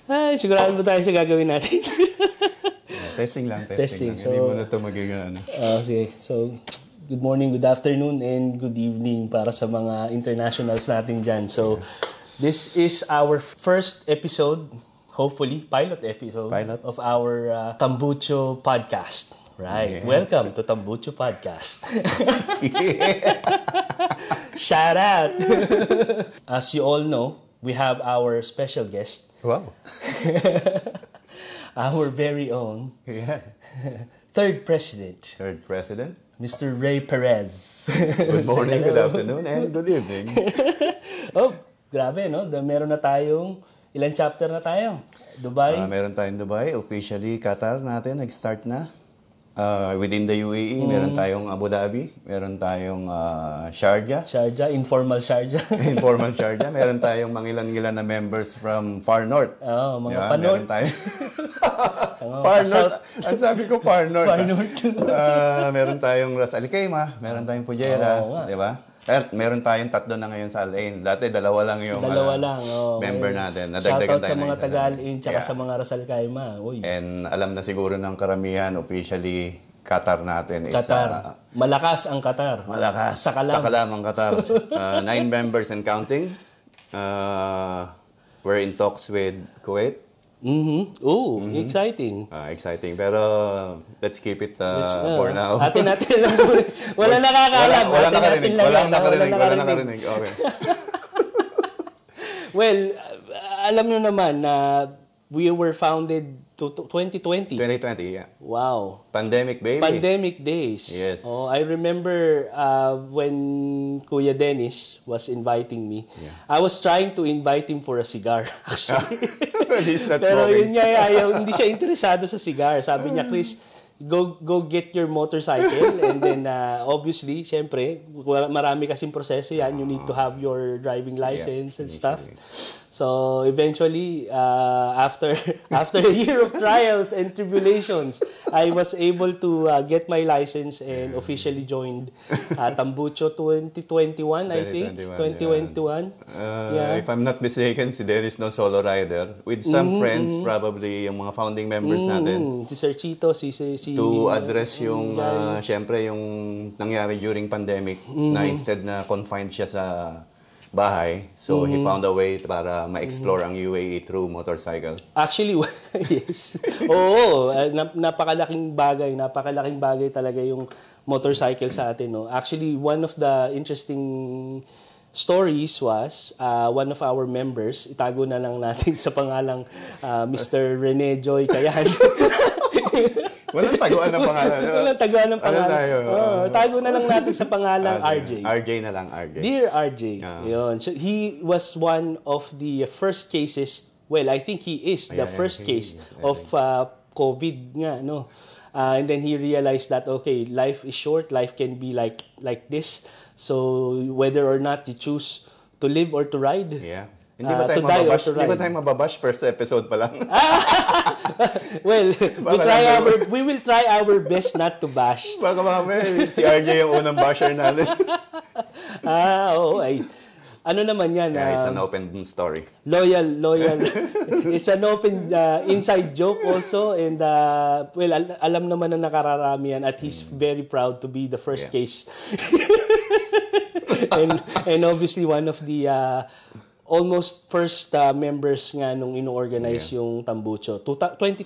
Ay, sigurado ba tayo sa gagawin natin? Testing lang. So, hindi mo na ito magiging ano. Okay. So, good morning, good afternoon, and good evening para sa mga internationals natin dyan. So, this is our first episode, hopefully, pilot episode of our Tambucho podcast. Right. Yeah. Welcome to Tambucho Podcast. Shout out. As you all know, we have our special guest. Wow. Our very own third president. Mr. Ray Perez. Good morning, good afternoon, and good evening. Oh, grabe, no? Meron na tayong, ilang chapter na tayo? Dubai? Meron tayong Dubai. Officially, Qatar natin, nag-start na. Within the UAE, meron tayong Abu Dhabi, meron tayong Sharjah. Informal Sharjah. Informal Sharjah. Meron tayong mangilan-ngilan na members from Far North. Oh, mga Panort. Meron tayong Far North. Ang sabi ko Far North. Far North. Meron tayong Ras Al Khaimah, meron tayong Fujairah, di ba? At meron tayong 3 na ngayon sa Al Ain. Dati 2 lang yung member natin. Shoutout sa mga taga Al Ain tsaka sa mga Ras Al Khaimah. And alam na siguro ng karamihan, officially, Qatar natin. Qatar. Malakas ang Qatar. Malakas. Sakalam ang Qatar. 9 members and counting. We're in talks with Kuwait. Exciting. Exciting. Pero let's keep it for now. Atin lang. Wala nakakaalam. Walang nakarinig. Okay. Well, alam nyo naman na we were founded 2020. 2020, yeah. Wow. Pandemic, baby. Pandemic days. Yes. Oh, I remember when Kuya Dennis was inviting me. Yeah. I was trying to invite him for a cigar. He's not Pero smoking. yun niya, hindi siya interesado sa cigar. Sabi niya, Chris, go get your motorcycle. And then, obviously, syempre, marami kasing proseso yan. You need to have your driving license and stuff. So, eventually, after a year of trials and tribulations, I was able to get my license and officially joined Tambucho 2021, I think. 2021. If I'm not mistaken, si Dennis no solo rider. With some friends, probably yung mga founding members natin. Si Sir Chito, si to address yung, syempre, yung nangyari during pandemic na instead na confined siya sa bahay. So, he found a way para ma-explore ang UAE through motorcycle. Actually, yes. Oo, napakalaking bagay talaga yung motorcycle sa atin. No? Actually, one of the interesting stories was one of our members, itago na lang natin sa pangalang Mr. Rene Joy Cayan. Walang taguan ng pangalan. Walang taguan ng pangalan. Ano tayo? Tago na lang natin sa pangalang RJ. RJ na lang, RJ. Dear RJ. Yun. So, he was one of the first cases, well, I think he is the first case of COVID nga, no? And then he realized that, okay, life is short, life can be like this. So, whether or not you choose to live or to ride, Hindi ba tayo mababash? First episode pa lang. Well, we will try our best not to bash. Baka mamaya si RJ yung unang basher natin. Oo. Ano naman yan? It's an open story. Loyal. It's an open inside joke also. And, well, alam naman na nakararami yan at he's very proud to be the first case. and obviously, one of the almost first members nga nung ino-organize yung Tambucho. 2020,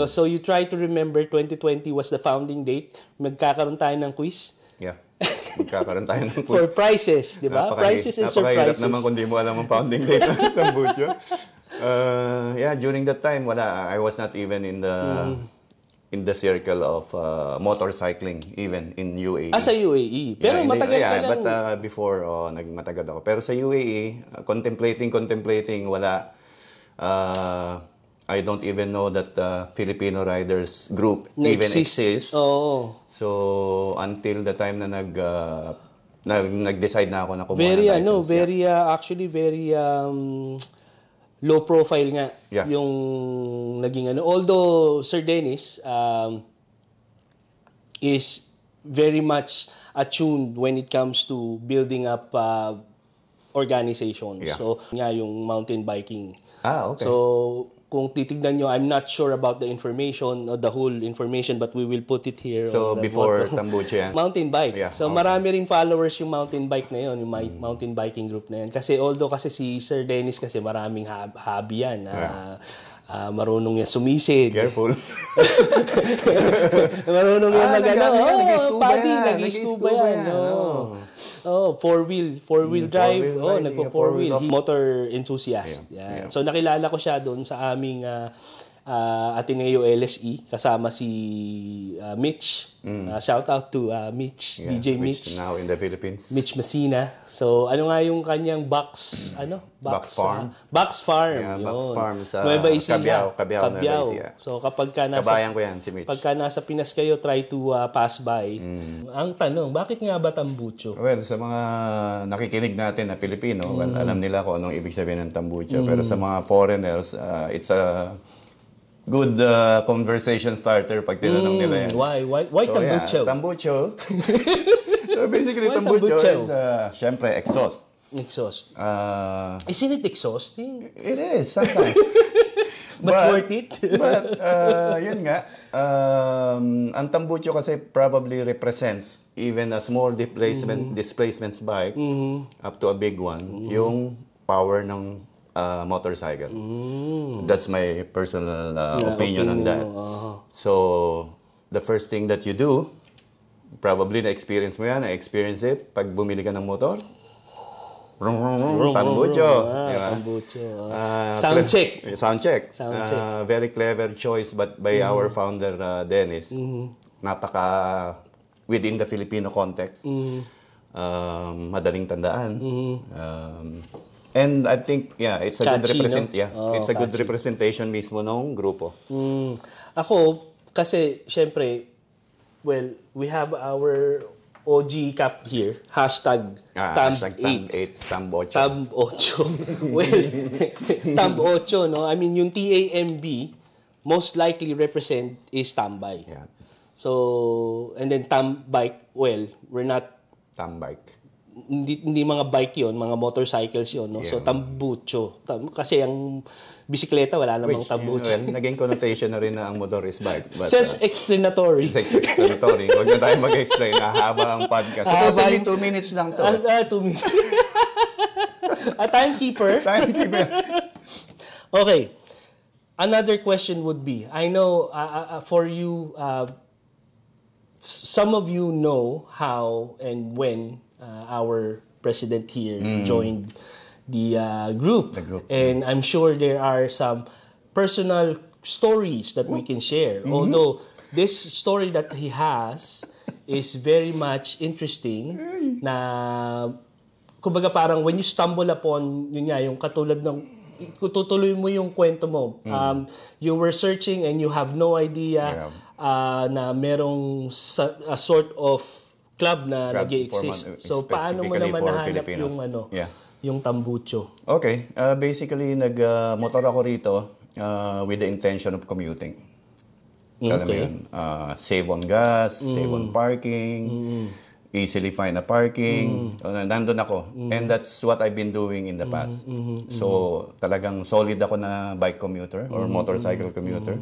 So you try to remember, 2020 was the founding date. Magkakaroon tayo ng quiz. Yeah. Magkakaroon tayo ng quiz. For prizes, di ba? Prizes and surprises. Napakahirap naman kung di mo alam ang founding date ng Tambucho. During that time, I was not even in the circle of motorcycling, even in UAE. Sa UAE. Pero matagal ka lang. But before, matagal ako. Pero sa UAE, contemplating, wala. I don't even know that Filipino Riders Group even exists. Oh. So, until the time na nag-decide na ako na kumuha ng license. Very low profile nga yung naging ano. Although Sir Dennis is very much attuned when it comes to building up organizations. Yeah. So, nga yung mountain biking. Okay. So, kung titignan nyo, I'm not sure about the information, or the whole information, but we will put it here. So, on the before motto. Tambucho yan? Mountain bike. Yeah, So, marami ring followers yung mountain bike na yun, yung mountain biking group na yan. Kasi although kasi si Sir Dennis kasi maraming hobby yan. Marunong yan sumisid. Careful. Marunong yan nag-scuba yan. Four-wheel drive. Nagpo-four-wheel. riding. Motor enthusiast. Yeah. So nakilala ko siya doon sa aming Ateneo LSE kasama si Mitch. Shout out to Mitch, DJ Mitch. Now in the Philippines. Mitch Messina. So ano nga yung kanyang box Farm. Box Farm. Yeah, yun. Box Farm sa Nueva Ecija. Cabiao, Nueva Ecija. So kapag ka nasa Kabayan ko yan, si Mitch. pagka nasa Pinas kayo, try to pass by. Ang tanong, bakit nga ba tambucho? Well, sa mga nakikinig natin na Pilipino, well, alam nila kung anong ibig sabihin ng tambucho. Pero sa mga foreigners, it's a good conversation starter pag tinanong nila yan. Why tambucho? Yeah, tambucho. So basically, Why tambucho tambucho? is, syempre, exhaust. Exhaust. Isn't Isn't it exhausting? It is, sometimes. But worth it? But, yun nga, ang tambucho kasi probably represents even a small displacement bike up to a big one, yung power ng motorcycle. That's my personal opinion on that. So, the first thing that you do, probably na-experience mo yan, na-experience it, pag bumili ka ng motor, tambucho. Diba? Tambucho. Sound check. Sound check. Very clever choice but by our founder, Dennis. Napaka within the Filipino context. Madaling tandaan. And I think, it's a Catchy, it's a good representation mismo ng grupo. Ako, kasi, syempre, well, we have our OG Cup here. Hashtag TAMB8. TAMB8. TAMB8. Well, TAMB8, no? I mean, yung TAMB, most likely represent is tambay. Yeah. So, and then bike, well, we're not, Tambike. hindi mga bike yon, mga motorcycles yon, no? Yeah. So tambucho. Kasi ang bisikleta wala namang tambucho. Well, naging connotation na rin na ang motor is bike. But, Self-explanatory. Self-explanatory. Huwag na tayo mag-explain. Haba ang podcast. Supposedly 2 minutes lang to. 2 minutes. A timekeeper. Timekeeper. Okay. Another question would be, I know for you, some of you know how and when our president here joined the group. And I'm sure there are some personal stories that we can share. Although this story that he has is very much interesting na kumbaga parang when you stumble upon yun nga, yung katulad ng tutuloy mo yung kwento mo. You were searching and you have no idea na merong a sort of club na nag-exist. So, paano mo naman nahanap yung yung tambucho? Okay. Basically, nag-motor ako rito with the intention of commuting. Alam mo yun? Save on gas, save on parking, easily find a parking. Nandun ako. And that's what I've been doing in the past. So, talagang solid ako na bike commuter or motorcycle commuter.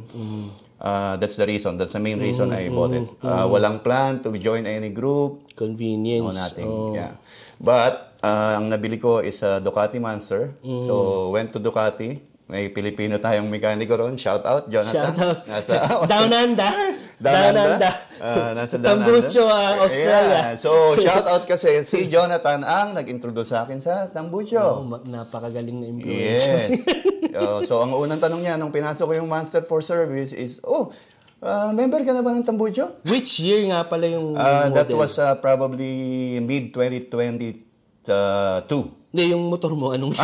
That's the reason. That's the main reason I bought it. Walang plan to join any group. Convenience. No, nothing. Yeah. But, ang nabili ko is a Ducati Monster. So, went to Ducati. May Pilipino tayong mekaniko ron. Shout out, Jonathan. Shout out. Down Under. Nasa Down Under. Tambucho, Australia. Yeah. So, shout out kasi si Jonathan ang nag-introduce sa akin sa Tambucho. Napakagaling na influence. Yes. So, ang unang tanong niya nung pinasok ko yung Monster for Service is, member ka na ba ng Tambucho? Which year nga pala yung model? That was probably mid-2022. Hindi, yung motor mo, anong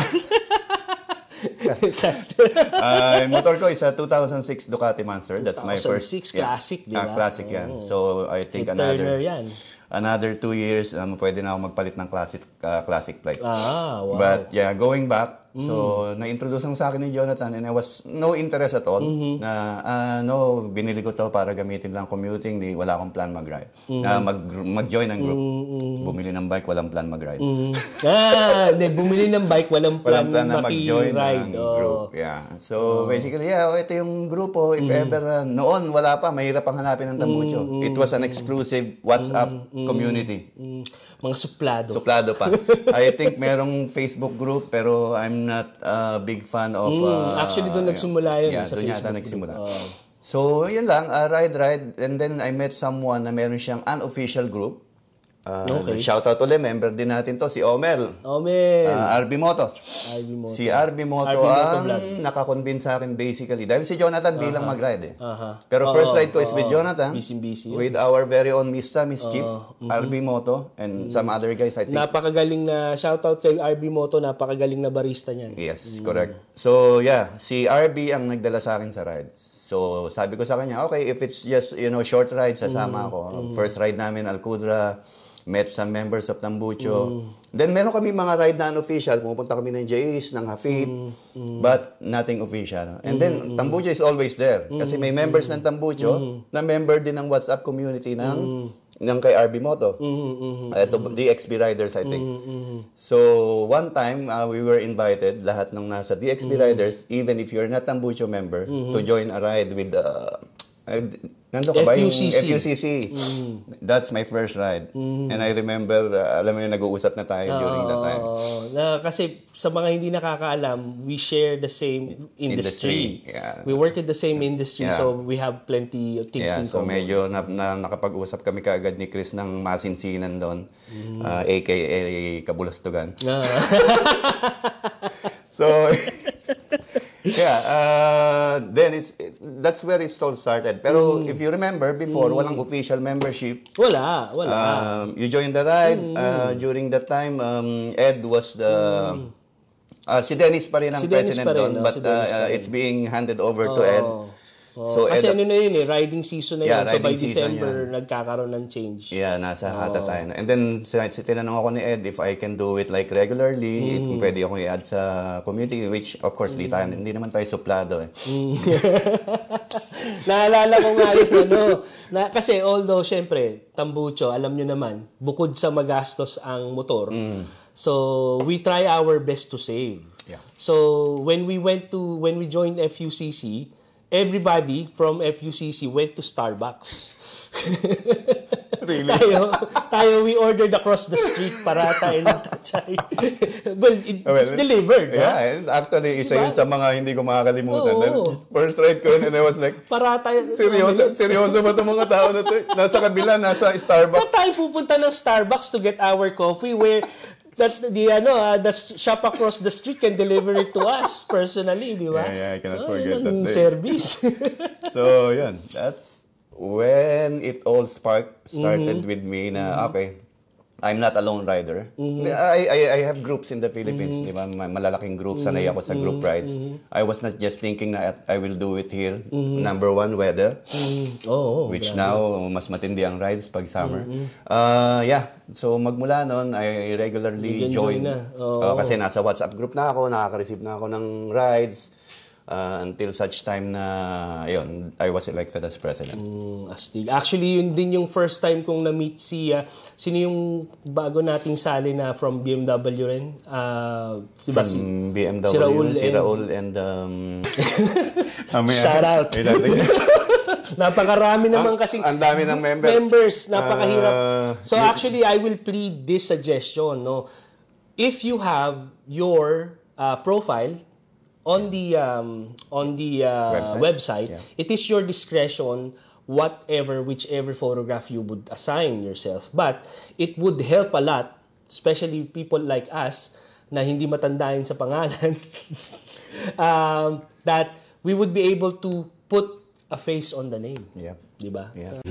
motor ko is a 2006 Ducati Monster. That's my first. 2006 classic, di ba? Classic yan. So, I think another 2 years, pwede na ako magpalit ng classic plate. Wow. But yeah, going back, So, na-introduce lang sa akin ni Jonathan and I was no interest at all. No, binili ko to para gamitin lang commuting. Wala akong plan mag-ride. Mag-join ng group. Bumili ng bike, walang plan mag-ride. Bumili ng bike, walang plan na mag-join maki-ride. ng group. Yeah. So, basically, ito yung grupo. If ever, noon, wala pa. Mahirap ang hanapin ng Tambucho. It was an exclusive WhatsApp community. Mga suplado. Suplado pa. I think merong Facebook group pero I'm not a big fan of... Actually, doon nagsimula yun sa doon Facebook yata nagsimula. So, yun lang. Ride. And then I met someone na meron siyang unofficial group. Shoutout ulit, member din natin to, si Omel. RB Moto. Si RB Moto ang nakakonvince sa akin basically. Dahil si Jonathan bilang mag-ride Pero first ride ko is with Jonathan. Busy. With our very own Miss Chief, RB Moto, and some other guys, I think. Napakagaling na, shoutout kay RB Moto, napakagaling na barista niyan. Yes, correct. So, yeah, si RB ang nagdala sa akin sa rides. So, sabi ko sa kanya, okay, if it's just, short ride, sasama ako. First ride namin, Alcudra, met some members of Tambucho. Then, meron kami mga ride na unofficial. Pumupunta kami ng Jays, ng Hafid, but nothing official. And then, Tambucho is always there. Kasi may members ng Tambucho na member din ng WhatsApp community ng kay RB Moto. Ito, DXB Riders, I think. So, one time, we were invited, lahat ng nasa DXB Riders, even if you're not Tambucho member, to join a ride with nandun ka ba? FUCC. FUCC. That's my first ride. And I remember, alam mo yung nag-uusap na tayo during that time. Kasi sa mga hindi nakakaalam, we share the same industry. Yeah. We work in the same industry, so we have plenty of things in so common. medyo nakapag-usap kami kaagad ni Chris ng masinsinan doon, aka Kabulastugan. So, then that's where it all started. Pero if you remember, before, walang official membership. Wala. You joined the ride. During that time, Ed was the... si Dennis pa rin ang president doon, but it's being handed over to Ed. So, kasi ano na yun riding season na yun. So by season, December, nagkakaroon ng change. Yeah, nasa hata tayo na. And then, tinanong ako ni Ed if I can do it like regularly, kung pwede akong i-add sa community, which of course, hindi naman tayo suplado Naalala ko nga yun, kasi although, syempre, Tambucho, alam nyo naman, bukod sa magastos ang motor, so we try our best to save. Yeah. So when we joined FUCC, everybody from FUCC went to Starbucks. Really? tayo we ordered across the street parata and tachay. Well, it's delivered. Yeah, actually, isa yun sa mga hindi ko makakalimutan. First ride ko and I was like, parata. Seryoso ba itong mga tao na to? Nasa kabila, nasa Starbucks. Ba't tayo pupunta ng Starbucks to get our coffee where the shop across the street can deliver it to us personally, di ba? Yeah, I cannot forget that day. Service. So, yun. That's when it all started with me na, okay, I'm not a lone rider. I have groups in the Philippines, di ba? Malalaking groups, sanay ako sa group rides. I was not just thinking na I will do it here. Number one, weather. Which now, mas matindi ang rides pag summer. So magmula noon, I regularly join. Kasi nasa WhatsApp group na ako, nakaka-receive na ako ng rides. Until such time na, yun, I was elected as president. Astig. Actually, yun din yung first time kong na-meet sino yung bago nating sali na from BMW rin? From BMW, si Raul and shout out. Napakarami naman kasing ang dami ng members. Napakahirap. So actually, I will plead this suggestion. If you have your profile on the website, it is your discretion whichever photograph you would assign yourself. But it would help a lot, especially people like us na hindi matandain sa pangalan, that we would be able to put a face on the name. Yeah. Diba? Yeah.